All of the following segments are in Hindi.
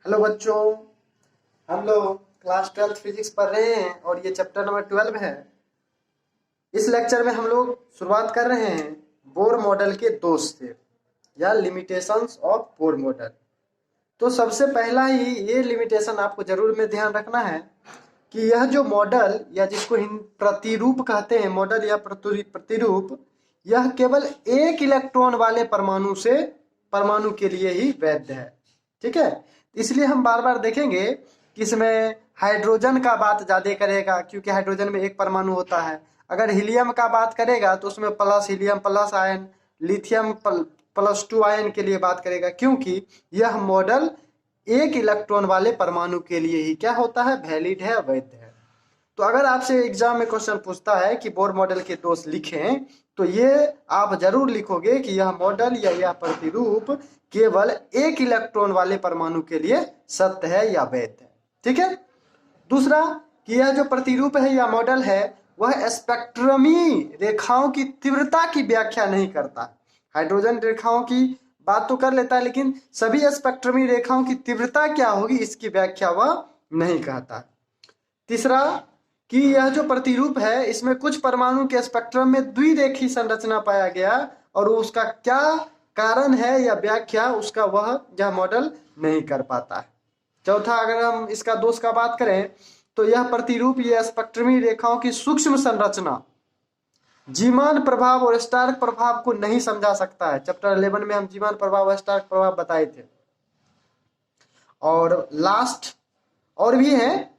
हेलो बच्चों, हम लोग क्लास 12 फिजिक्स पढ़ रहे हैं और ये चैप्टर नंबर 12 है। इस लेक्चर में हम लोग शुरुआत कर रहे हैं बोर मॉडल के दोष से या लिमिटेशंस ऑफ बोर मॉडल। तो सबसे पहला ही ये लिमिटेशन आपको जरूर में ध्यान रखना है कि यह जो मॉडल या जिसको प्रतिरूप कहते हैं, मॉडल या प्रतिरूप, यह केवल एक इलेक्ट्रॉन वाले परमाणु के लिए ही वैध है। ठीक है, इसलिए हम बार बार देखेंगे कि इसमें हाइड्रोजन का बात ज्यादा करेगा क्योंकि हाइड्रोजन में एक परमाणु होता है। अगर हीलियम का बात करेगा तो उसमें plus helium plus ion, lithium +2 ion के लिए बात करेगा क्योंकि यह मॉडल एक इलेक्ट्रॉन वाले परमाणु के लिए ही क्या होता है, वैलिड है, वैध है। तो अगर आपसे एग्जाम में क्वेश्चन पूछता है कि बोर मॉडल के दोष लिखें, तो ये आप जरूर लिखोगे कि यह मॉडल या यह प्रतिरूप केवल एक इलेक्ट्रॉन वाले परमाणु के लिए सत्य है या वैध है। ठीक है। दूसरा कि यह जो प्रतिरूप है या मॉडल है वह स्पेक्ट्रमी रेखाओं की तीव्रता की व्याख्या नहीं करता। हाइड्रोजन रेखाओं की बात तो कर लेता है लेकिन सभी स्पेक्ट्रमी रेखाओं की तीव्रता क्या होगी इसकी व्याख्या वह नहीं कहता। तीसरा कि यह जो प्रतिरूप है इसमें कुछ परमाणु के स्पेक्ट्रम में द्विरेखीय संरचना पाया गया और उसका क्या कारण है या व्याख्या उसका वह यह मॉडल नहीं कर पाता है। चौथा, अगर हम इसका दोष का बात करें तो यह प्रतिरूप ये स्पेक्ट्रमी रेखाओं की सूक्ष्म संरचना, जीमान प्रभाव और स्टार्क प्रभाव को नहीं समझा सकता है। चैप्टर 11 में हम जीमान प्रभाव और स्टार्क प्रभाव बताए थे। और लास्ट और भी है,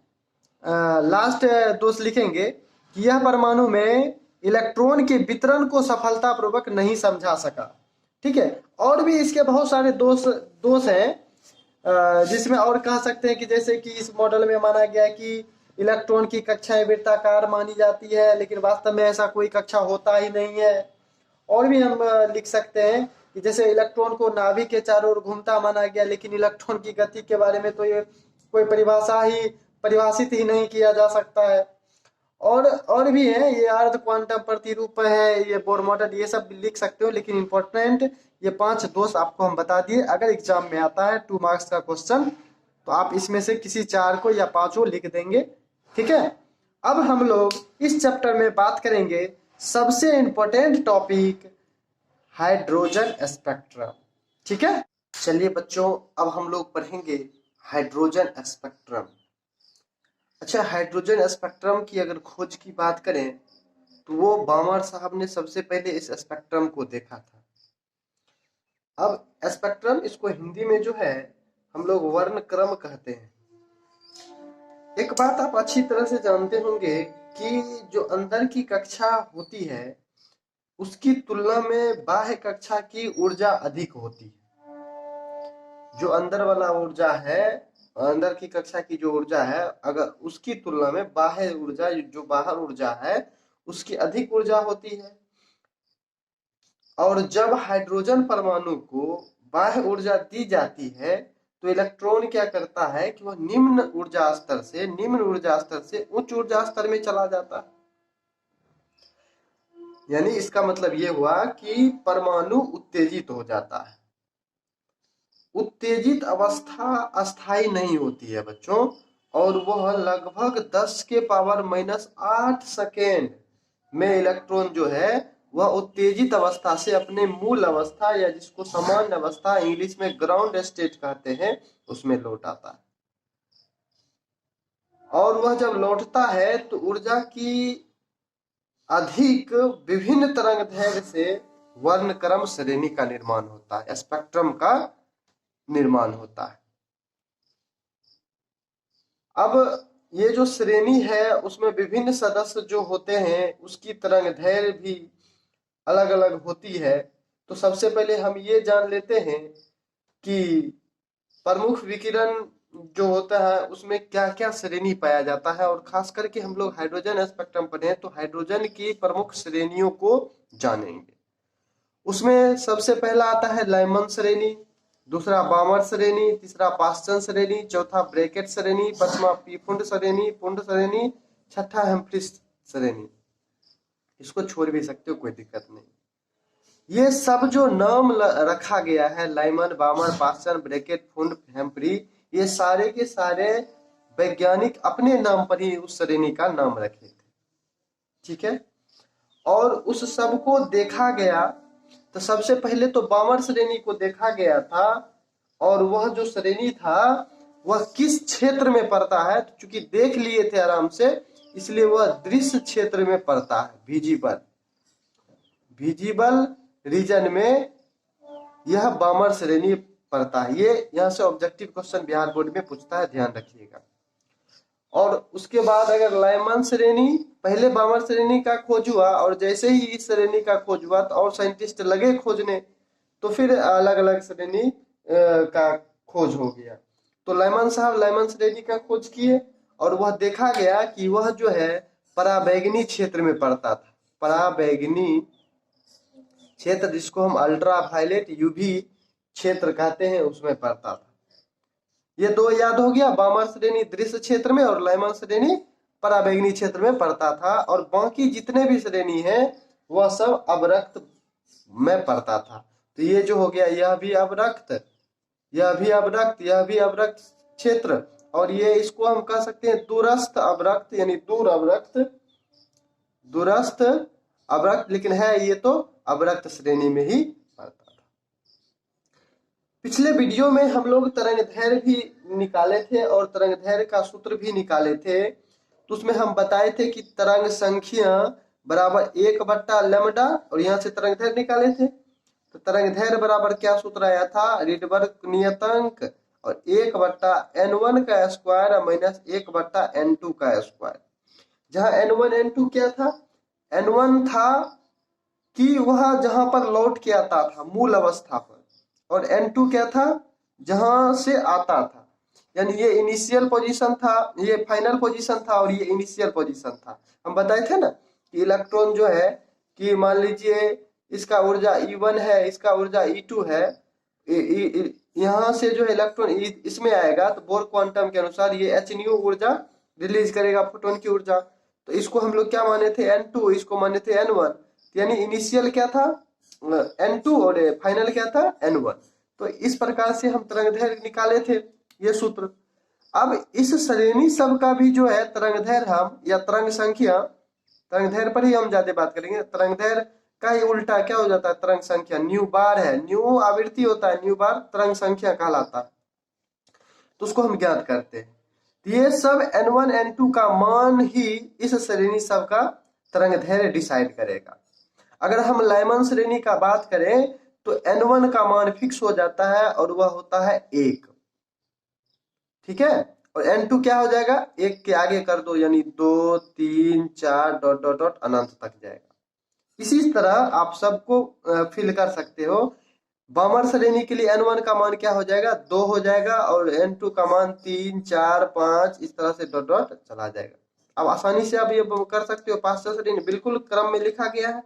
लास्ट दोष लिखेंगे कि यह परमाणु में इलेक्ट्रॉन के वितरण को सफलतापूर्वक नहीं समझा सका। ठीक है, और भी इसके बहुत सारे दोष हैं जिसमें और कह सकते हैं कि जैसे कि इस मॉडल में माना गया कि इलेक्ट्रॉन की कक्षाएं वृत्ताकार मानी जाती है लेकिन वास्तव में ऐसा कोई कक्षा होता ही नहीं है। और भी हम लिख सकते हैं कि जैसे इलेक्ट्रॉन को नाभिक के चारों ओर घूमता माना गया लेकिन इलेक्ट्रॉन की गति के बारे में तो ये कोई परिभाषित ही नहीं किया जा सकता है। और भी है, ये अर्ध क्वांटम प्रतिरूप है, ये बोर मॉडल, ये सब लिख सकते हो। लेकिन इंपॉर्टेंट ये 5 दोष आपको हम बता दिए। अगर एग्जाम में आता है 2 मार्क्स का क्वेश्चन तो आप इसमें से किसी 4 को या 5 लिख देंगे। ठीक है। अब हम लोग इस चैप्टर में बात करेंगे सबसे इंपॉर्टेंट टॉपिक हाइड्रोजन स्पेक्ट्रम। ठीक है, चलिए बच्चों अब हम लोग पढ़ेंगे हाइड्रोजन स्पेक्ट्रम। अच्छा, हाइड्रोजन स्पेक्ट्रम की अगर खोज की बात करें तो वो बामर साहब ने सबसे पहले इस स्पेक्ट्रम को देखा था। अब स्पेक्ट्रम, इसको हिंदी में जो है हम लोग वर्ण क्रम कहते हैं। एक बात आप अच्छी तरह से जानते होंगे कि जो अंदर की कक्षा होती है उसकी तुलना में बाह्य कक्षा की ऊर्जा अधिक होती है। जो अंदर वाला ऊर्जा है, अंदर की कक्षा की जो ऊर्जा है, अगर उसकी तुलना में बाह्य ऊर्जा, जो बाहर ऊर्जा है, उसकी अधिक ऊर्जा होती है। और जब हाइड्रोजन परमाणु को बाह्य ऊर्जा दी जाती है तो इलेक्ट्रॉन क्या करता है कि वह निम्न ऊर्जा स्तर से उच्च ऊर्जा स्तर में चला जाता है। यानी इसका मतलब यह हुआ कि परमाणु उत्तेजित हो जाता है। उत्तेजित अवस्था अस्थायी नहीं होती है बच्चों, और वह लगभग 10 के पावर -8 सेकेंड में इलेक्ट्रॉन जो है वह उत्तेजित अवस्था से अपने मूल अवस्था या जिसको सामान्य अवस्था इंग्लिश में ग्राउंड स्टेट कहते हैं उसमें लौट आता है। और वह जब लौटता है तो ऊर्जा की अधिक विभिन्न तरंग दैर्घ्य से वर्णक्रम श्रेणी का निर्माण होता है, स्पेक्ट्रम का निर्माण होता है। अब ये जो श्रेणी है उसमें विभिन्न सदस्य जो होते हैं उसकी तरंग दैर्घ्य भी अलग अलग होती है। तो सबसे पहले हम ये जान लेते हैं कि प्रमुख विकिरण जो होता है उसमें क्या क्या श्रेणी पाया जाता है, और खास करके हम लोग हाइड्रोजन स्पेक्ट्रम पढ़े तो हाइड्रोजन की प्रमुख श्रेणियों को जानेंगे। उसमें सबसे पहला आता है लाइमन श्रेणी, दूसरा बामर श्रेणी, तीसरा पास्टन श्रेणी, चौथा ब्रैकेट श्रेणी, पांचवा पीफुंड श्रेणी, पुंड श्रेणी, छठा हेम्फ्रीस श्रेणी। इसको छोड़ भी सकते हो, कोई दिक्कत नहीं। ये सब जो नाम रखा गया है, Lyman, बामर, Paschen, bracket, Pund, Humphrey, ये सारे के सारे वैज्ञानिक अपने नाम पर ही उस श्रेणी का नाम रखे थे। ठीक है, और उस सब को देखा गया। तो सबसे पहले तो बामर श्रेणी को देखा गया था, और वह जो श्रेणी था वह किस क्षेत्र में पड़ता है, तो चूंकि देख लिए थे आराम से, इसलिए वह दृश्य क्षेत्र में पड़ता है, विजिबल रीजन में यह बामर श्रेणी पड़ता है। ये यहाँ से ऑब्जेक्टिव क्वेश्चन बिहार बोर्ड में पूछता है, ध्यान रखिएगा। और उसके बाद अगर लाइमन श्रेणी, पहले बामर श्रेणी का खोज हुआ, और जैसे ही इस श्रेणी का खोज हुआ तो और साइंटिस्ट लगे खोजने, तो फिर अलग अलग श्रेणी का खोज हो गया। तो लाइमन साहब लाइमन श्रेणी का खोज किए, और वह देखा गया कि वह जो है पराबैंगनी क्षेत्र में पड़ता था। पराबैंगनी क्षेत्र, जिसको हम अल्ट्रा वायलेट यूवी क्षेत्र कहते हैं, उसमें पड़ता था। ये दो याद हो गया, बामर श्रेणी दृश्य क्षेत्र में और लाइमन श्रेणी पराबैंगनी क्षेत्र में पड़ता था। और बाकी जितने भी श्रेणी हैं वह सब अवरक्त में पड़ता था। तो ये जो हो गया, यह भी अवरक्त, यह भी अवरक्त, यह भी अवरक्त क्षेत्र, और ये इसको हम कह सकते हैं दूरस्थ अवरक्त, यानी दूर अवरक्त, दूरस्थ अवरक्त, लेकिन है ये तो अवरक्त श्रेणी में ही पड़ता था। पिछले वीडियो में हम लोग तरंगदैर्घ्य भी निकाले थे और तरंगदैर्घ्य का सूत्र भी निकाले थे। तो उसमें हम बताए थे कि तरंग संख्या बराबर 1/λ, और यहाँ से तरंगदैर्घ्य निकाले थे। तो तरंगदैर्घ्य बराबर क्या सूत्र आया था, रिडबर्ग नियतांक और 1/n1 का स्क्वायर माइनस 1/n2 का स्क्वायर। जहाँ n1 n2 क्या था, n1 था कि वह जहां पर लौट के आता था मूल अवस्था पर, और n2 क्या था, जहां से आता था। यानी ये इनिशियल पोजीशन था, ये फाइनल पोजीशन था, और ये इनिशियल पोजीशन था। हम बताए थे ना कि इलेक्ट्रॉन जो है, कि मान लीजिए इसका ऊर्जा E1 है, इसका ऊर्जा E2 है, यहाँ से जो है इलेक्ट्रॉन इसमें आएगा, तो बोर क्वांटम के अनुसार ये h न्यू ऊर्जा रिलीज करेगा, फोटोन की ऊर्जा। तो इसको हम लोग क्या माने थे, n2, इसको माने थे n1। यानी इनिशियल क्या था, n2, और फाइनल क्या था, n1। तो इस प्रकार से हम तरंगदैर्घ्य निकाले थे, ये सूत्र। अब इस श्रेणी सब का भी जो है तरंगदैर्घ्य हम, या तरंग संख्या, तरंगदैर्घ्य पर ही हम ज्यादा बात करेंगे। तरंगदैर्घ्य का ही उल्टा क्या हो जाता है, तरंग संख्या, न्यू बार है, न्यू आवृत्ति होता है, न्यू बार तरंग संख्या कहलाता है। तो उसको हम ज्ञात करते हैं। ये सब n1 n2 का मान ही इस श्रेणी सब का तरंगदैर्घ्य डिसाइड करेगा। अगर हम लाइमन श्रेणी का बात करें तो n1 का मान फिक्स हो जाता है, और वह होता है 1। ठीक है, और n2 क्या हो जाएगा, 1 के आगे कर दो, यानी 2 3 4 डॉट डॉट डॉट अनंत तक जाएगा। इसी तरह आप सबको फिल कर सकते हो। बामर श्रेणी के लिए n1 का मान क्या हो जाएगा, 2 हो जाएगा, और n2 का मान 3 4 5, इस तरह से डॉट डॉट चला जाएगा। अब आसानी से आप ये कर सकते हो, पांचवा श्रेणी बिल्कुल क्रम में लिखा गया है।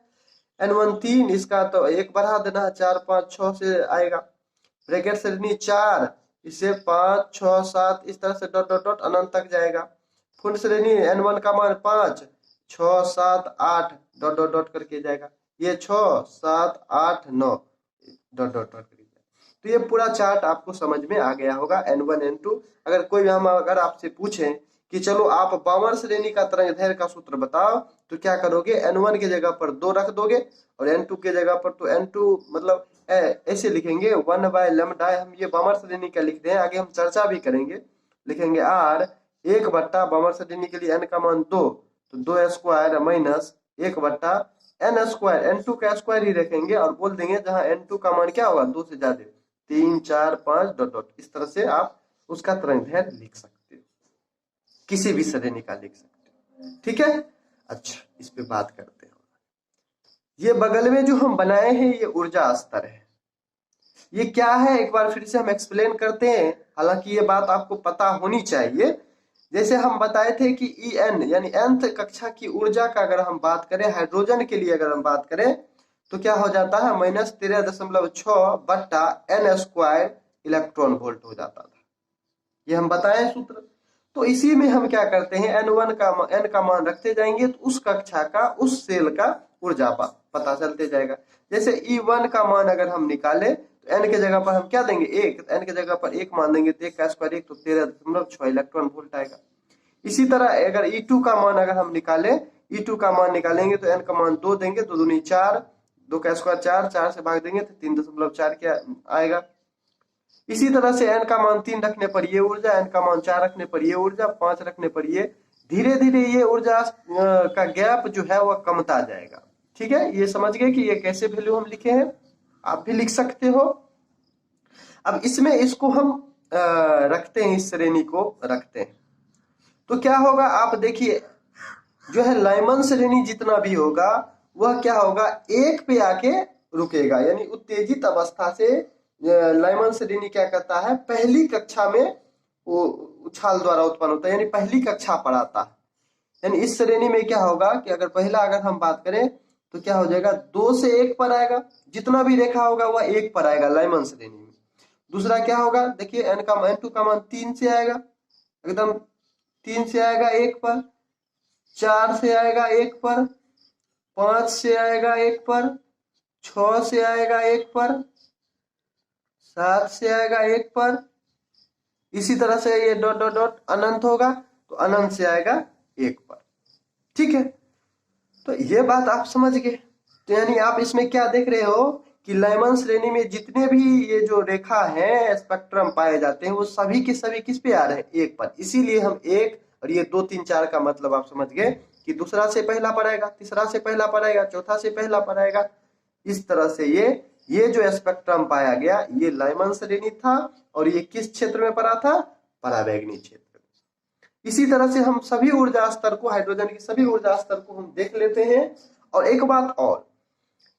n1 3, इसका तो 1 बढ़ा देना, 4 5 6 से आएगा। ब्रैकेट श्रेणी 4, इसे 5 6 7, इस तरह से डॉट डॉट डॉट अनंत तक जाएगा। फुल श्रेणी n1 का मान 5 6 7 8 डॉट डॉट डॉट करके जाएगा। ये 6 7 8 9 डॉट डॉट डॉट करके जाएगा। तो ये पूरा चार्ट आपको समझ में आ गया होगा, n1 n2। अगर कोई हम अगर आपसे पूछें कि चलो आप बामर श्रेणी का तरंगदैर्घ्य का सूत्र बताओ, तो क्या करोगे, n1 के जगह पर 2 रख दोगे, और n2 के जगह पर तो n2 मतलब ऐसे लिखेंगे 1/λ। हम ये बामर श्रेणी का लिखते हैं, आगे हम चर्चा भी करेंगे। लिखेंगे r 1/, बामर श्रेणी के लिए n का मान 2, तो 2 square minus 1/n square, n2 का स्क्वायर ही रखेंगे, और बोल देंगे जहां n2 का मान क्या होगा, 2 से ज्यादा, 3 4 5 डॉट डॉट। इस तरह से आप उसका तरंगदैर्घ्य लिख सकते हो, किसी भी श्रेणी का लिख सकते हो। ठीक है, अच्छा इस पे बात करते हैं। ये बगल में जो हम बनाए हैं ये ऊर्जा स्तर है। ये क्या है, एक बार फिर से हम एक्सप्लेन करते हैं, हालांकि ये बात आपको पता होनी चाहिए। जैसे हम बताए थे कि En यानी nth कक्षा की ऊर्जा का अगर हम बात करें, हाइड्रोजन के लिए अगर हम बात करें, तो क्या हो जाता है, -13.6/n² इलेक्ट्रॉन वोल्ट हो जाता था। ये हम बताए सूत्र। तो इसी में हम क्या करते हैं, n का मान रखते जाएंगे, तो उस कक्षा का, उस सेल का ऊर्जा पता चलते जाएगा। जैसे E1 का मान अगर हम निकाले तो n के जगह पर हम क्या देंगे 1, तो n के जगह पर 1 मान देंगे तो 1 का स्क्वायर 1 तो 13.6 इलेक्ट्रॉन वोल्ट आएगा। इसी तरह अगर E2 का मान अगर हम निकालें, E2 का मान निकालेंगे तो n का मान 2 देंगे, 2 दूनी 4, 2 का स्क्वायर 4, 4 से भाग देंगे तो 3.4 क्या आएगा। इसी तरह से n का मान 3 रखने पर ये ऊर्जा, n का मान 4 रखने पर ये ऊर्जा, 5 रखने पर ये, धीरे धीरे ये ऊर्जा का गैप जो है वह कमता जाएगा। ठीक है, ये समझ गए कि ये कैसे वैल्यू हम लिखे हैं, आप भी लिख सकते हो। अब इसमें इसको हम रखते हैं, इस श्रेणी को रखते हैं तो क्या होगा आप देखिए, जो है लाइमन श्रेणी जितना भी होगा वह क्या होगा 1 पे आके रुकेगा, यानी उत्तेजित अवस्था से लाइमन श्रेणी क्या करता है, पहली कक्षा में वो उछाल द्वारा उत्पन्न होता है, यानी पहली कक्षा पर आता है। यानी इस श्रेणी में क्या होगा कि अगर पहला अगर हम बात करें तो क्या हो जाएगा 2 से 1 पर आएगा, जितना भी रेखा होगा वह 1 पर आएगा लाइमन श्रेणी में। दूसरा क्या होगा देखिए n2 का मान 3 से आएगा, एकदम 3 से आएगा 1 पर, 4 से आएगा 1 पर, 5 से आएगा 1 पर, 6 से आएगा 1 पर, 7 से आएगा 1 पर, इसी तरह से ये डॉट डॉट डॉट अनंत होगा तो अनंत से आएगा 1 पर। ठीक है, तो ये बात आप समझ गए। तो यानी आप इसमें क्या देख रहे हो कि लाइमन श्रेणी में जितने भी ये जो रेखा है स्पेक्ट्रम पाए जाते हैं वो सभी के सभी किस पे आ रहे हैं 1 पर। इसीलिए हम 1 और ये 2 3 4 का मतलब आप समझ गए कि दूसरा से पहला पर आएगा, तीसरा से पहला पर आएगा, चौथा से पहला पर आएगा। इस तरह से ये जो स्पेक्ट्रम पाया गया ये लाइमन श्रेणी था और ये किस क्षेत्र में पड़ा था, पराबैंगनी क्षेत्र। इसी तरह से हम सभी ऊर्जा स्तर को, हाइड्रोजन की सभी ऊर्जा स्तर को हम देख लेते हैं। और एक बात और,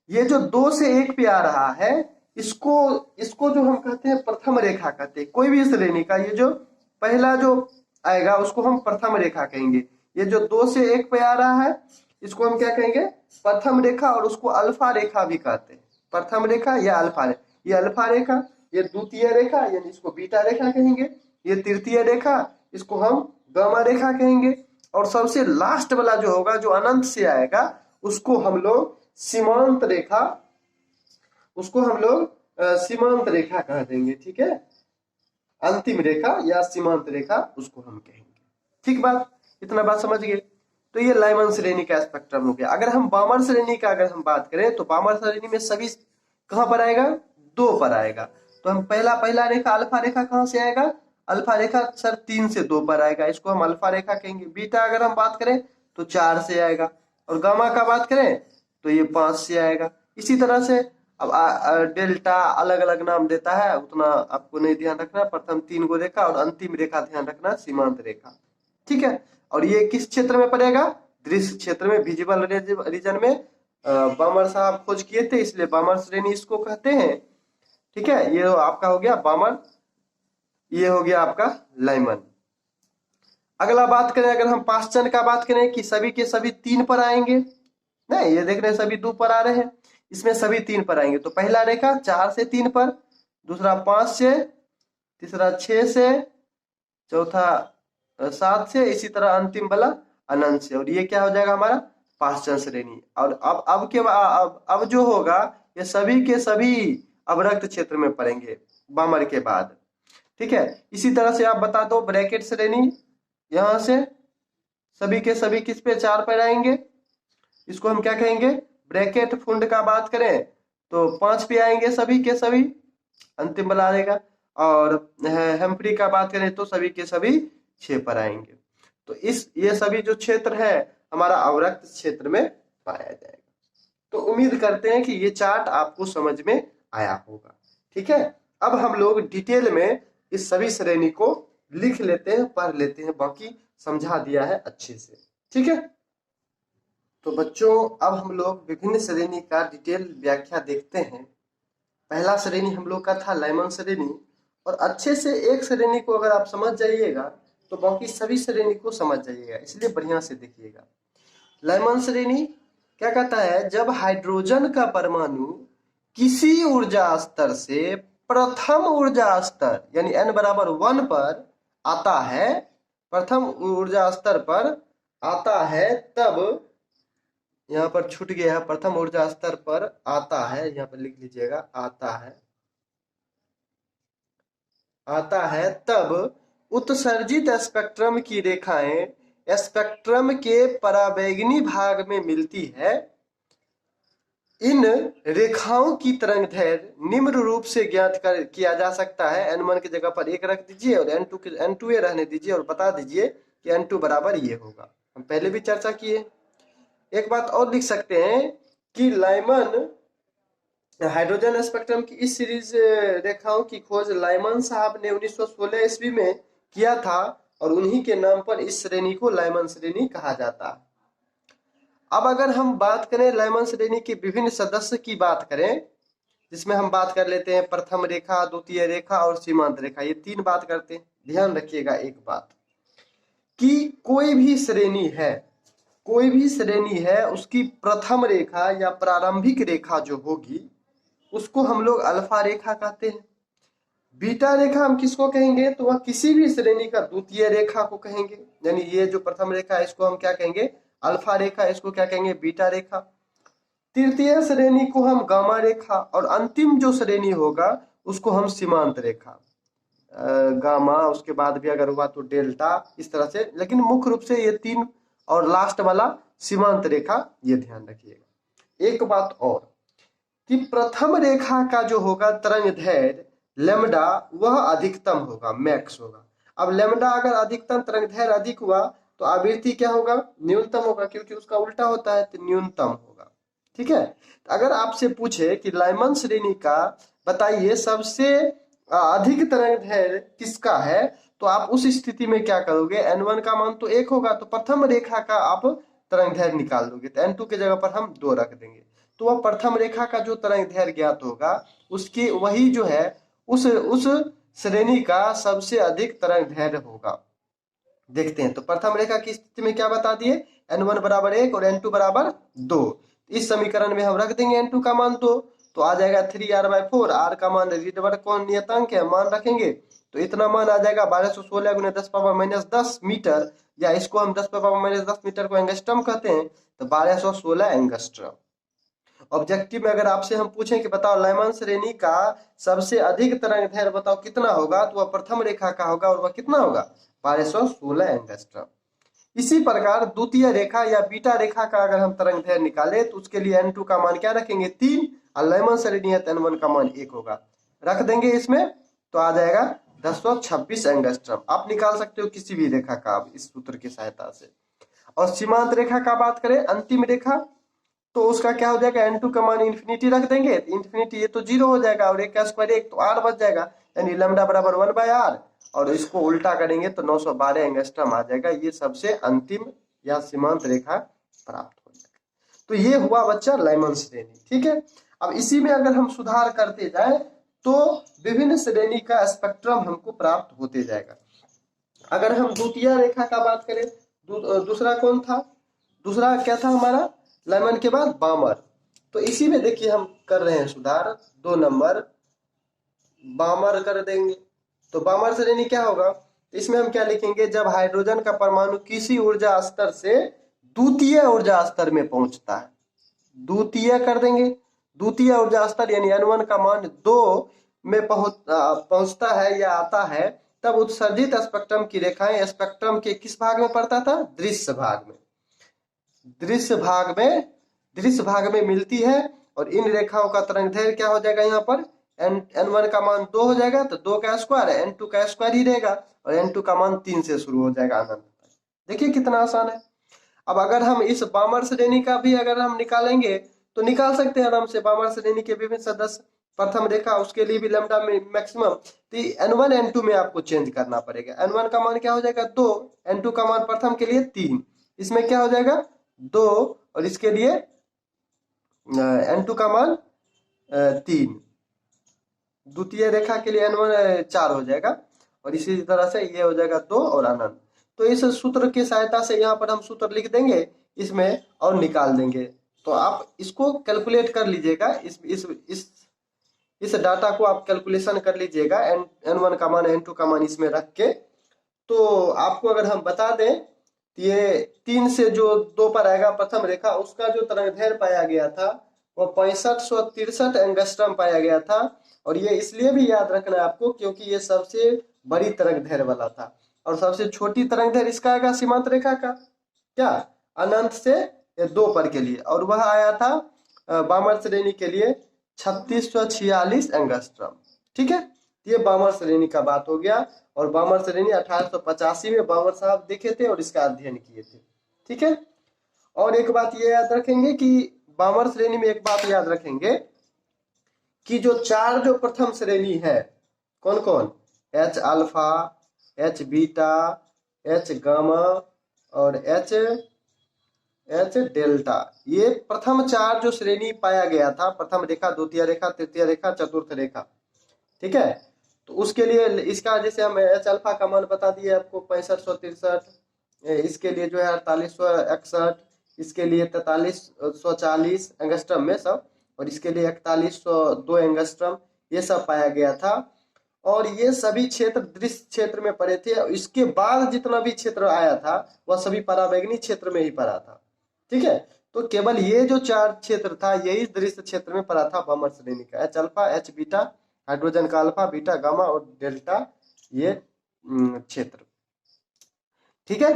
ये जो 2 से 1 पे आ रहा है इसको जो हम कहते हैं प्रथम रेखा कहते हैं। कोई भी श्रेणी का ये जो पहला जो आएगा उसको हम प्रथम रेखा कहेंगे। ये जो 2 से 1 पे आ रहा है इसको हम क्या कहेंगे, प्रथम रेखा, और उसको अल्फा रेखा भी कहते हैं। प्रथम रेखा या अल्फा रेखा, ये अल्फा रेखा, ये द्वितीय रेखा यानी इसको बीटा रेखा कहेंगे, ये तृतीय रेखा इसको हम गामा रेखा कहेंगे, और सबसे लास्ट वाला जो होगा जो अनंत से आएगा उसको हम लोग सीमांत रेखा, उसको हम लोग सीमांत रेखा कह देंगे। ठीक है, अंतिम रेखा या सीमांत रेखा उसको हम कहेंगे। ठीक बात, इतना बात समझ गए। तो ये लाइमन श्रेणी का स्पेक्ट्रम हो गया। अगर हम बामर श्रेणी का अगर हम बात करें तो बामर श्रेणी में सभी कहां पर आएगा, 2 पर आएगा। तो हम पहला रेखा अल्फा रेखा कहां से आएगा, अल्फा रेखा सर 3 से 2 पर आएगा, इसको हम अल्फा रेखा कहेंगे। बीटा अगर हम बात करें तो 4 से आएगा, और गामा का बात करें तो ये 5 से आएगा। इसी तरह से अब डेल्टा अलग अलग नाम देता है, उतना आपको नहीं ध्यान रखना। प्रथम 3 गो रेखा और अंतिम रेखा ध्यान रखना, सीमांत रेखा। ठीक है, और ये किस क्षेत्र में पड़ेगा, दृश्य क्षेत्र में, विजिबल रीजन में। बामर साहब खोज किए थे इसलिए बामर श्रेणी इसको कहते हैं। ठीक है, ये आपका हो गया बामर, ये हो गया आपका लाइमन। अगला बात करें अगर हम पाश्चन का बात करें कि सभी के सभी 3 पर आएंगे, नहीं ये देख रहे हैं सभी 2 पर आ रहे हैं, इसमें सभी 3 पर आएंगे। तो पहला रेखा 4 से 3 पर, दूसरा 5 से, तीसरा 6 से, चौथा 7 से, इसी तरह अंतिम वाला अनंत से। और ये क्या हो जाएगा हमारा पाश्चन श्रेणी। और अब जो होगा ये सभी के सभी अवरक्त क्षेत्र में पड़ेंगे बामर के बाद। ठीक है, इसी तरह से आप बता दो ब्रैकेट श्रेणी, यहां से सभी के सभी किस पे 4 पर आएंगे, इसको हम क्या कहेंगे ब्रैकेट। फुंड का बात करें तो 5 पे आएंगे सभी के सभी, अंतिम वाला आएगा। और हेम्फ्री का बात करें तो सभी के सभी 6 पर आएंगे। तो ये सभी जो क्षेत्र है हमारा अवरक्त क्षेत्र में पाया जाएगा। तो उम्मीद करते हैं कि ये चार्ट आपको समझ में आया होगा। ठीक है, अब हम लोग डिटेल में इस सभी श्रेणी को लिख लेते हैं, पढ़ लेते हैं, बाकी समझा दिया है अच्छे से। ठीक है, तो बच्चों अब हम लोग विभिन्न श्रेणी का डिटेल व्याख्या देखते हैं। पहला श्रेणी हम लोग का था लाइमन श्रेणी, और अच्छे से एक श्रेणी को अगर आप समझ जाइएगा तो बाकी सभी श्रेणी को समझ जाइएगा, इसलिए बढ़िया से देखिएगा। लाइमन श्रेणी क्या कहता है, जब हाइड्रोजन का परमाणु किसी ऊर्जा स्तर से प्रथम ऊर्जा स्तर यानी n बराबर 1 पर आता है, प्रथम ऊर्जा स्तर पर आता है, तब यहाँ पर छूट गया है, प्रथम ऊर्जा स्तर पर आता है, यहाँ पर लिख लीजिएगा आता है। आता है तब उत्सर्जित स्पेक्ट्रम की रेखाएं स्पेक्ट्रम के पराबैंगनी भाग में मिलती है। इन रेखाओं की तरंगदैर्घ्य निम्न रूप से ज्ञात किया जा सकता है। n1 की जगह पर 1 रख दीजिए और n2 रहने दीजिए और बता दीजिए कि n2 बराबर ये होगा। हम पहले भी चर्चा किए। एक बात और लिख सकते हैं कि लाइमन हाइड्रोजन स्पेक्ट्रम की इस सीरीज रेखाओं की खोज लाइमन साहब ने 1916 ईस्वी में किया था और उन्हीं के नाम पर इस श्रेणी को लाइमन श्रेणी कहा जाता है। अब अगर हम बात करें लाइमन श्रेणी के विभिन्न सदस्य की बात करें, जिसमें हम बात कर लेते हैं प्रथम रेखा, द्वितीय रेखा और सीमांत रेखा, ये 3 बात करते हैं। ध्यान रखिएगा एक बात कि कोई भी श्रेणी है उसकी प्रथम रेखा या प्रारंभिक रेखा जो होगी उसको हम लोग अल्फा रेखा कहते हैं। बीटा रेखा हम किसको कहेंगे? तो वह किसी भी श्रेणी का द्वितीय रेखा को कहेंगे। यानी ये जो प्रथम रेखा है इसको हम क्या कहेंगे? अल्फा रेखा। इसको क्या कहेंगे? बीटा रेखा। तृतीय श्रेणी को हम गामा रेखा और अंतिम जो श्रेणी होगा उसको हम सीमांत रेखा, गामा, उसके बाद भी अगर हुआ तो डेल्टा, इस तरह से। लेकिन मुख्य रूप से ये 3 और लास्ट वाला सीमांत रेखा, ये ध्यान रखिएगा। एक बात और कि प्रथम रेखा का जो होगा तरंगदैर्घ्य लेमडा वह अधिकतम होगा, मैक्स होगा। अब लेमडा अगर अधिकतम तरंगदैर्घ्य अधिक हुआ तो आवृत्ति क्या होगा? न्यूनतम होगा, क्योंकि उसका उल्टा होता है तो न्यूनतम होगा। ठीक है। अगर आपसे पूछे कि लाइमन श्रेणी का बताइए सबसे अधिक तरंगदैर्घ्य किसका है, तो आप उस स्थिति में क्या करोगे? n1 का मान तो 1 होगा तो प्रथम रेखा का आप तरंगदैर्घ्य निकाल लोगे, तो n2 की जगह पर हम 2 रख देंगे। तो वह प्रथम रेखा का जो तरंगदैर्घ्य ज्ञात होगा उसकी वही जो है उस श्रेणी का सबसे अधिक तरंगदैर्घ्य होगा। देखते हैं। तो प्रथम रेखा की स्थिति में क्या बता दिए? n1 बराबर 1 और n2 बराबर 2। इस समीकरण में हम रख देंगे n2 का मान 2, तो आ जाएगा 3r/4। r का मान रिडबर्ग कौन नियतांक है, मान रखेंगे तो इतना मान आ जाएगा 1216 × 10⁻10 मीटर, या इसको हम 10⁻10 मीटर को एंगस्ट्रम कहते हैं, तो 1216 एंगस्ट्रम। ऑब्जेक्टिव में अगर आपसे हम पूछें कि बताओ लाइमन श्रेणी का सबसे अधिक तरंगदैर्घ्य बताओ कितना होगा, तो वह प्रथम रेखा का होगा और वह कितना होगा? 1216 एंगस्ट्रम। इसी प्रकार द्वितीय रेखा या बीटा रेखा का अगर हम तरंगदैर्घ्य निकाले तो उसके लिए n2 का मान क्या रखेंगे? 3, और लाइमन श्रेणी है तो n1 का मान 1 होगा, रख देंगे इसमें, तो आ जाएगा 1026 एंगस्ट्रम। आप निकाल सकते हो किसी भी रेखा का आप इस सूत्र की सहायता से। और सीमांत रेखा का बात करें, अंतिम रेखा, तो उसका क्या हो जाएगा? n2 का मान इन्फिनिटी रख देंगे, इन्फिनिटी ये तो 0 हो जाएगा और 1 का स्क्वायर 1 तो r बच जाएगा, यानी लैम्डा बराबर 1/r, और इसको उल्टा करेंगे तो 912 एंगस्ट्रम आ जाएगा। ये सबसे अंतिम या सीमांत रेखा प्राप्त हो जाएगा। तो ये हुआ बच्चा लाइमन श्रेणी। ठीक है। अब इसी में अगर हम सुधार करते जाए तो विभिन्न श्रेणी का स्पेक्ट्रम हमको प्राप्त होते जाएगा। अगर हम द्वितीय रेखा का बात करें, दूसरा कौन था? दूसरा क्या था हमारा लाइमन के बाद? बामर। तो इसी में देखिए हम कर रहे हैं सुधार, 2 नंबर बामर कर देंगे। तो बामर श्रेणी क्या होगा? इसमें हम क्या लिखेंगे? जब हाइड्रोजन का परमाणु किसी ऊर्जा स्तर से द्वितीय ऊर्जा स्तर में पहुंचता है, द्वितीय कर देंगे। द्वितीय ऊर्जा स्तर यानी n1 का मान 2 में पहुंचता है या आता है, तब उत्सर्जित स्पेक्ट्रम की रेखाएं स्पेक्ट्रम के किस भाग में पड़ता था? दृश्य भाग में। दृश्य भाग में मिलती है और इन रेखाओं का तरंगदैर्घ्य क्या हो जाएगा? यहाँ पर n1 का मान 2 हो जाएगा तो 2 का स्क्वायर है, n2 का स्क्वायर ही रहेगा, और n2 का मान 3 से शुरू हो जाएगा अनंत। देखिए कितना आसान है। अब अगर हम इस बामर श्रेणी का भी अगर हम निकालेंगे तो निकाल सकते हैं आराम से। बामर श्रेणी के विभिन्न सदस्य, प्रथम रेखा, उसके लिए भी लैम्डा मैक्सिमम, तो n1 n2 में आपको चेंज करना पड़ेगा। n1 का मान क्या हो जाएगा? 2, n2 का मान प्रथम के लिए 3, इसमें क्या हो जाएगा? 2, और इसके लिए n2 का मान 3, द्वितीय रेखा के लिए n1 4 हो जाएगा, और इसी तरह से ये हो जाएगा 2 और अनंत। तो इस सूत्र की सहायता से यहाँ पर हम सूत्र लिख देंगे इसमें और निकाल देंगे। तो आप इसको कैलकुलेट कर लीजिएगा, इस डाटा को आप कैलकुलेशन कर लीजिएगा, n1 का मान n2 का मान इसमें रख के। तो आपको अगर हम बता दें, ये 3 से जो 2 पर आएगा प्रथम रेखा, उसका जो तरंगदैर्घ्य पाया गया था वो 6563 एंगस्ट्रम पाया गया था, और ये इसलिए भी याद रखना है आपको क्योंकि ये सबसे बड़ी तरंग दैर्घ्य वाला था। और सबसे छोटी तरंग दैर्घ्य इसका आएगा सीमांत रेखा का क्या, अनंत से 2 पर के लिए, और वह आया था बामर श्रेणी के लिए 3646 एंगस्ट्रम। ठीक है, ये बामर श्रेणी का बात हो गया। और बामर श्रेणी 1885 में बामर साहब देखे थे और इसका अध्ययन किए थे। ठीक है, और एक बात ये याद रखेंगे कि बामर श्रेणी में एक बात याद रखेंगे कि जो 4 जो प्रथम श्रेणी है कौन कौन, H alpha, H beta, H gamma और एच डेल्टा, ये प्रथम 4 जो श्रेणी पाया गया था, प्रथम रेखा, द्वितीय रेखा, तृतीय रेखा, चतुर्थ रेखा। ठीक है, तो उसके लिए इसका जैसे हम एच अल्फा का मान बता दिए आपको 6563, इसके लिए जो है 4861, इसके लिए 4340 एंगस्ट्रम में सब, और इसके लिए 4102 एंगस्ट्रम, ये सब पाया गया था। और ये सभी क्षेत्र दृश्य क्षेत्र में पड़े थे। इसके बाद जितना भी क्षेत्र आया था वह सभी पराबैंगनी क्षेत्र में ही पड़ा था। ठीक है, तो केवल ये जो 4 क्षेत्र था यही दृश्य क्षेत्र में पड़ा था बामर श्रेणी का, H alpha, H beta, hydrogen का अल्फा, बीटा, गामा और डेल्टा, ये क्षेत्र। ठीक है,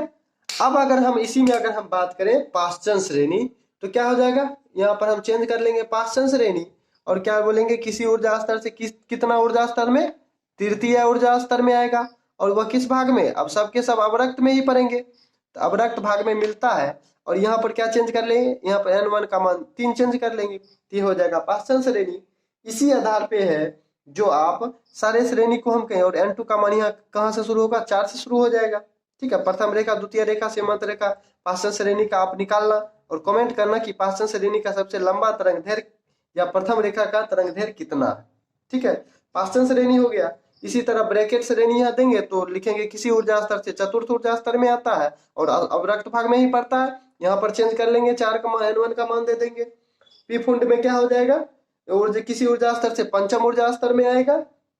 अब अगर हम इसी में अगर हम बात करें पाश्चन श्रेणी तो क्या हो जाएगा, यहाँ पर हम चेंज कर लेंगे पाश्चन श्रेणी और क्या बोलेंगे, किसी ऊर्जा स्तर से कितना ऊर्जा स्तर में, तृतीय ऊर्जा स्तर में आएगा। और वह किस भाग में, अब सबके सब अवरक्त में ही पड़ेंगे, तो अवरक्त भाग में मिलता है। और यहाँ पर क्या चेंज कर लेंगे, यहाँ पर n1 का मान 3 चेंज कर लेंगे, तो हो जाएगा पाश्चन श्रेणी। इसी आधार पे है जो आप सारे श्रेणी को हम कहें, और n2 का मान यहाँ कहाँ से शुरू होगा, 4 से शुरू हो जाएगा। ठीक है, प्रथम रेखा, द्वितीय रेखा, सीमांत रेखा, पाश्चन श्रेणी का आप निकालना और कमेंट करना कि पाश्चन श्रेणी का सबसे लंबा तरंग दैर्घ्य या प्रथम रेखा का तरंग दैर्घ्य कितना है। ठीक है, पाश्चन श्रेणी हो गया। इसी तरह ब्रैकेट श्रेणी यहाँ देंगे तो लिखेंगे किसी ऊर्जा स्तर से चतुर्थ ऊर्जा स्तर में आता है और अवरक्त भाग में ही पड़ता है। यहाँ पर चेंज कर लेंगे, 4 का मान n1 का मान दे देंगे। पी फुंड में क्या हो जाएगा, किसी ऊर्जा स्तर से पंचम ऊर्जा स्तर में आएगा।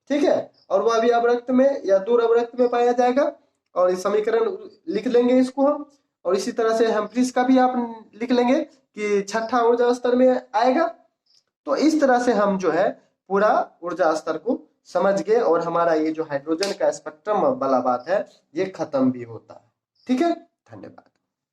ठीक है, और वह भी अवरक्त में या दूर अवरक्त में पाया जाएगा। और इस समीकरण लिख लेंगे इसको हम। और इसी तरह से हेम्फ्रीज का भी आप लिख लेंगे कि छठा ऊर्जा स्तर में आएगा। तो इस तरह से हम जो है पूरा ऊर्जा स्तर को समझ गए और हमारा ये जो हाइड्रोजन का स्पेक्ट्रम वाला बात है ये खत्म भी होता है। ठीक है, धन्यवाद।